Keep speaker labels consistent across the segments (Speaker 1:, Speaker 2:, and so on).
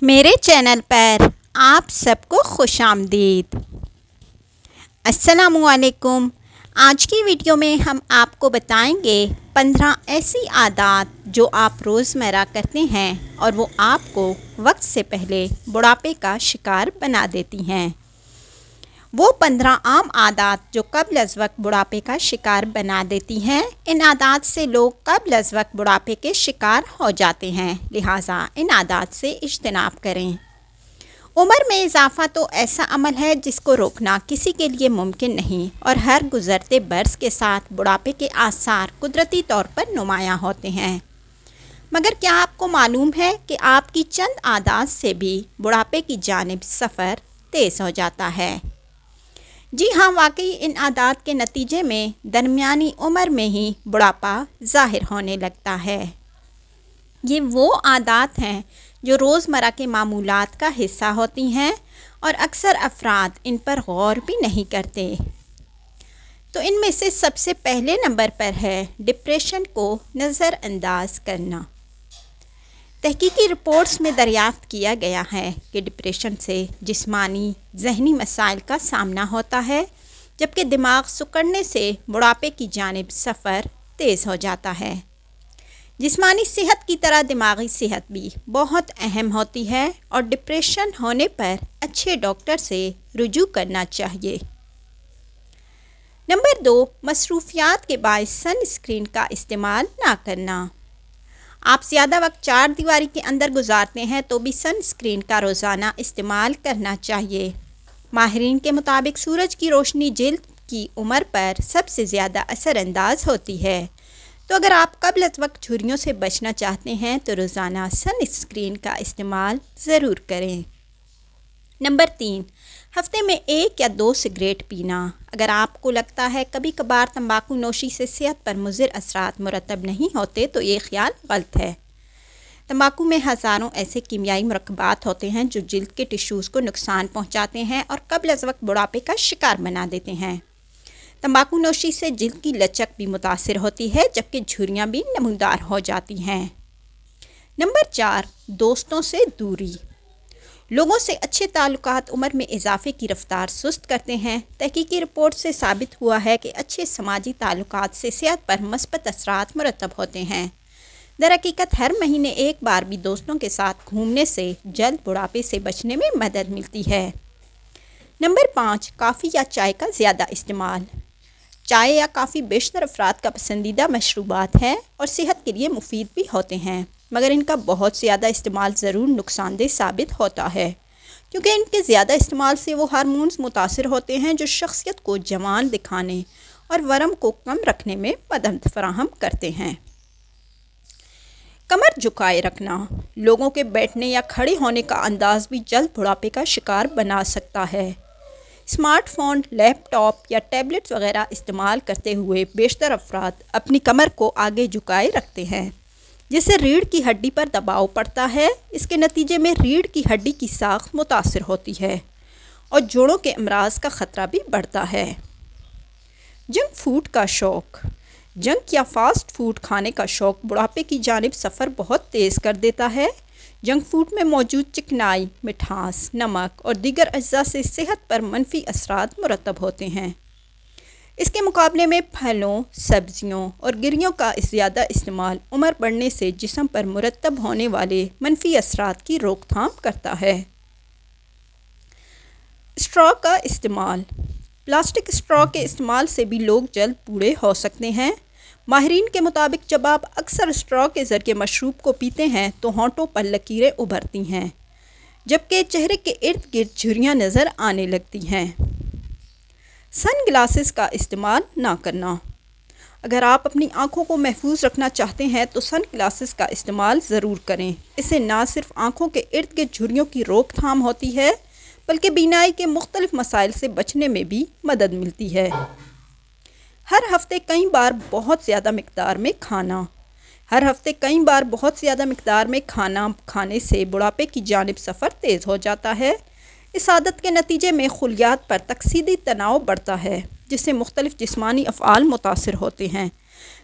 Speaker 1: मेरे चैनल पर आप सबको खुशामदीद। अस्सलामुअलैकुम। आज की वीडियो में हम आपको बताएंगे 15 ऐसी आदत जो आप रोज़मर्रा करते हैं और वो आपको वक्त से पहले बुढ़ापे का शिकार बना देती हैं। वो 15 आम आदत जो कब्ल अज़ वक्त बुढ़ापे का शिकार बना देती हैं। इन आदत से लोग कब्ल अज़ वक्त बुढ़ापे के शिकार हो जाते हैं, लिहाजा इन आदत से इज्तनाब करें। उम्र में इजाफ़ा तो ऐसा अमल है जिसको रोकना किसी के लिए मुमकिन नहीं और हर गुज़रते बरस के साथ बुढ़ापे के आसार कुदरती तौर पर नुमायाँ होते हैं। मगर क्या आपको मालूम है कि आपकी चंद आदत से भी बुढ़ापे की जानिब सफ़र तेज़ हो जाता है। जी हाँ, वाकई इन आदत के नतीजे में दरमियानी उम्र में ही बुढ़ापा ज़ाहिर होने लगता है। ये वो आदत हैं जो रोज़मर्रा के मामूलात का हिस्सा होती हैं और अक्सर अफराद इन पर गौर भी नहीं करते। तो इनमें से सबसे पहले नंबर पर है डिप्रेशन को नज़रअंदाज करना। तहकीकी रिपोर्ट्स में दरियाफ़्त किया गया है कि डिप्रेशन से जिस्मानी ज़हनी मसाइल का सामना होता है, जबकि दिमाग सिकुड़ने से बुढ़ापे की जानिब सफ़र तेज़ हो जाता है। जिस्मानी सेहत की तरह दिमागी सेहत भी बहुत अहम होती है और डिप्रेशन होने पर अच्छे डॉक्टर से रुजू करना चाहिए। नंबर 2, मसरूफियात के बायस सनस्क्रीन का इस्तेमाल ना करना। आप ज़्यादा वक्त चार दीवारी के अंदर गुजारते हैं तो भी सनस्क्रीन का रोज़ाना इस्तेमाल करना चाहिए। माहिरीन के मुताबिक सूरज की रोशनी जिल्द की उम्र पर सबसे ज़्यादा असरअंदाज होती है, तो अगर आप कब्ल अज़ वक्त झुर्रियों से बचना चाहते हैं तो रोज़ाना सनस्क्रीन का इस्तेमाल ज़रूर करें। नंबर 3, हफ्ते में 1 या 2 सिगरेट पीना। अगर आपको लगता है कभी कभार तंबाकू नोशी से सेहत पर मुज़िर असरात मुरतब नहीं होते तो ये ख्याल गलत है। तंबाकू में हज़ारों ऐसे कीमियाई मुरक्कबात होते हैं जो जिल्द के टिश्यूज़ को नुकसान पहुंचाते हैं और कब्ल अज़ वक्त बुढ़ापे का शिकार बना देते हैं। तंबाकू नोशी से जिल्द की लचक भी मुतासिर होती है, जबकि झुर्रियाँ भी नमूदार हो जाती हैं। नंबर 4, दोस्तों से दूरी। लोगों से अच्छे ताल्लुकात उम्र में इजाफे की रफ्तार सुस्त करते हैं। तहकीकी रिपोर्ट से साबित हुआ है कि अच्छे समाजी ताल्लुकात से सेहत पर मस्बत असरात मुरतब होते हैं। दरहकीकत हर महीने एक बार भी दोस्तों के साथ घूमने से जल्द बुढ़ापे से बचने में मदद मिलती है। नंबर 5, कॉफ़ी या चाय का ज़्यादा इस्तेमाल। चाय या काफ़ी बेशतर अफराद का पसंदीदा मशरूबात है और सेहत के लिए मुफीद भी होते हैं, मगर इनका बहुत ज़्यादा इस्तेमाल ज़रूर नुकसानदेह साबित होता है, क्योंकि इनके ज़्यादा इस्तेमाल से वो हार्मोन्स मुतासिर होते हैं जो शख्सियत को जवान दिखाने और वरम को कम रखने में मदद फराहम करते हैं। कमर झुकाए रखना। लोगों के बैठने या खड़े होने का अंदाज़ भी जल्द बुढ़ापे का शिकार बना सकता है। स्मार्टफ़ोन, लैपटॉप या टैबलेट्स वगैरह इस्तेमाल करते हुए बेशतर अफराद अपनी कमर को आगे झुकाए रखते हैं, जिससे रीढ़ की हड्डी पर दबाव पड़ता है। इसके नतीजे में रीढ़ की हड्डी की साख्त मुतासिर होती है और जोड़ों के अमराज का ख़तरा भी बढ़ता है। जंक फूड का शौक़। जंक या फ़ास्ट फूड खाने का शौक़ बुढ़ापे की जानिब सफ़र बहुत तेज़ कर देता है। जंक फूड में मौजूद चिकनाई, मिठास, नमक और दीगर अज्जा से सेहत पर मनफी असरात मुरतब होते हैं। इसके मुकाबले में फलों, सब्जियों और गिरियों का ज़्यादा इस्तेमाल उम्र बढ़ने से जिस्म पर मुरतब होने वाले मनफी असरात की रोकथाम करता है। स्ट्रॉ का इस्तेमाल। प्लास्टिक स्ट्रॉ के इस्तेमाल से भी लोग जल्द बूढ़े हो सकते हैं। माहिरीन के मुताबिक जब आप अक्सर स्ट्रॉ के ज़रिए मशरूब को पीते हैं तो होंठों पर लकीरें उभरती हैं, जबकि चेहरे के इर्द गिर्द झुर्रियाँ नज़र आने लगती हैं। सन ग्लासेस का इस्तेमाल ना करना। अगर आप अपनी आँखों को महफूज रखना चाहते हैं तो सन ग्लासेस का इस्तेमाल ज़रूर करें। इससे ना सिर्फ आँखों के इर्द गिर्द झुर्रियों की रोकथाम होती है, बल्कि बीनाई के मुख्तलिफ मसाइल से बचने में भी मदद मिलती है। हर हफ्ते कई बार बहुत ज़्यादा मिकदार में खाना। हर हफ्ते कई बार बहुत ज़्यादा मिकदार में खाना खाने से बुढ़ापे की जानिब सफ़र तेज़ हो जाता है। इस आदत के नतीजे में खुलियात पर तकसीदी तनाव बढ़ता है, जिससे मुख्तलिफ जिस्मानी अफ़आल मुतासिर होते हैं।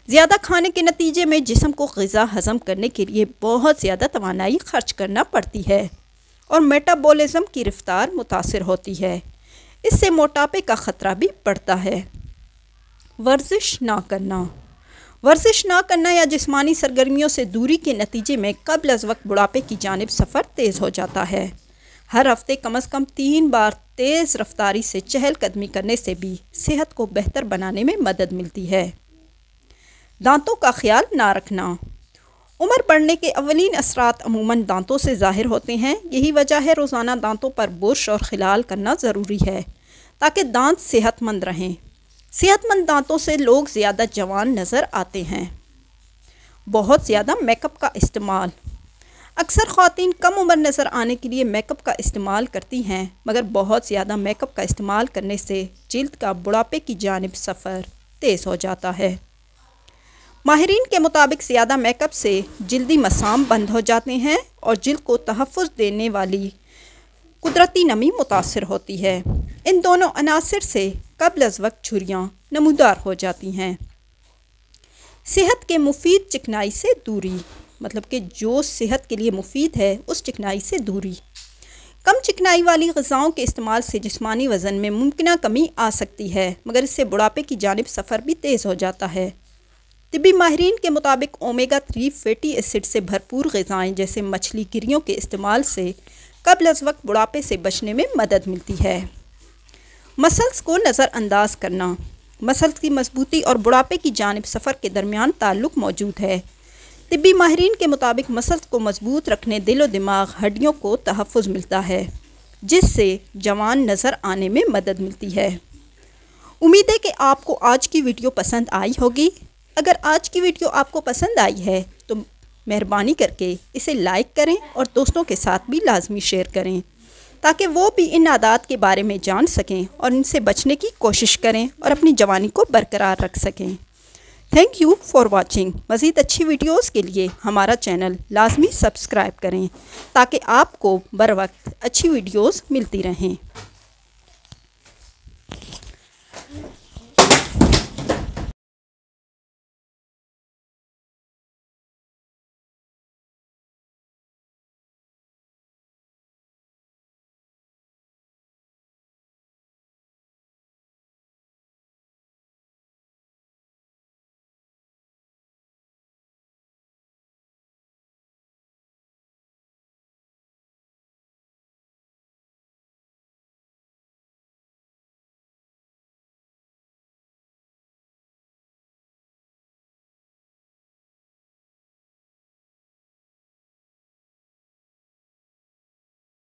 Speaker 1: ज़्यादा खाने के नतीजे में जिस्म को ग़िज़ा हज़म करने के लिए बहुत ज़्यादा तवानाई खर्च करना पड़ती है। और मेटाबॉलिज्म की रफ्तार मुतासिर होती है। इससे मोटापे का ख़तरा भी बढ़ता है। वर्जिश ना करना। वर्जिश ना करना या जिस्मानी सरगर्मियों से दूरी के नतीजे में कब्ल अज़ वक्त बुढ़ापे की जानिब सफ़र तेज़ हो जाता है। हर हफ्ते कम अज़ कम 3 बार तेज़ रफ्तारी से चहलकदमी करने से भी सेहत को बेहतर बनाने में मदद मिलती है। दांतों का ख्याल ना रखना। उम्र बढ़ने के अवलीन असरात अमूमन दांतों से ज़ाहिर होते हैं। यही वजह है रोज़ाना दांतों पर बुर्श और खिलाल करना ज़रूरी है ताकि दांत सेहतमंद रहें। सेहतमंद दांतों से लोग ज़्यादा जवान नज़र आते हैं। बहुत ज़्यादा मेकअप का इस्तेमाल। अक्सर ख़वातीन कम उम्र नज़र आने के लिए मेकअप का इस्तेमाल करती हैं, मगर बहुत ज़्यादा मेकअप का इस्तेमाल करने से जिल्द का बुढ़ापे की जानिब सफ़र तेज़ हो जाता है। माहिरीन के मुताबिक ज़्यादा मेकअप से जिल्दी मसाम बंद हो जाते हैं और जिल्द को तहफ़्फ़ुज़ देने वाली कुदरती नमी मुतासिर होती है। इन दोनों अनासिर से कब्ल अज़ वक्त झुर्रियाँ नमूदार हो जाती हैं। सेहत के मुफीद चिकनाई से दूरी, मतलब कि जो सेहत के लिए मुफीद है उस चिकनाई से दूरी। कम चिकनाई वाली ग़िज़ाओं के इस्तेमाल से जिस्मानी वज़न में मुमकिना कमी आ सकती है, मगर इससे बुढ़ापे की जानिब सफ़र भी तेज़ हो जाता है। तिब्बी माहिरीन के मुताबिक ओमेगा 3 फैटी एसिड से भरपूर ग़िज़ाएँ जैसे मछली गिरियों के इस्तेमाल से कब्ल अज़ वक्त बुढ़ापे से बचने में मदद मिलती है। मसल्स को नज़रअंदाज करना। मसल्स की मजबूती और बुढ़ापे की जानिब सफ़र के दरमियान ताल्लुक़ मौजूद है। तिब्बी माहिरीन के मुताबिक मसल्स को मजबूत रखने दिलो दिमाग हड्डियों को तहफ़्फ़ुज़ मिलता है, जिससे जवान नज़र आने में मदद मिलती है। उम्मीद है कि आपको आज की वीडियो पसंद आई होगी। अगर आज की वीडियो आपको पसंद आई है तो मेहरबानी करके इसे लाइक करें और दोस्तों के साथ भी लाजमी शेयर करें, ताकि वो भी इन आदात के बारे में जान सकें और इनसे बचने की कोशिश करें और अपनी जवानी को बरकरार रख सकें। Thank you for watching. मज़ीद अच्छी वीडियोज़ के लिए हमारा चैनल लाजमी सब्सक्राइब करें ताकि आपको बर वक्त अच्छी वीडियोज़ मिलती रहें।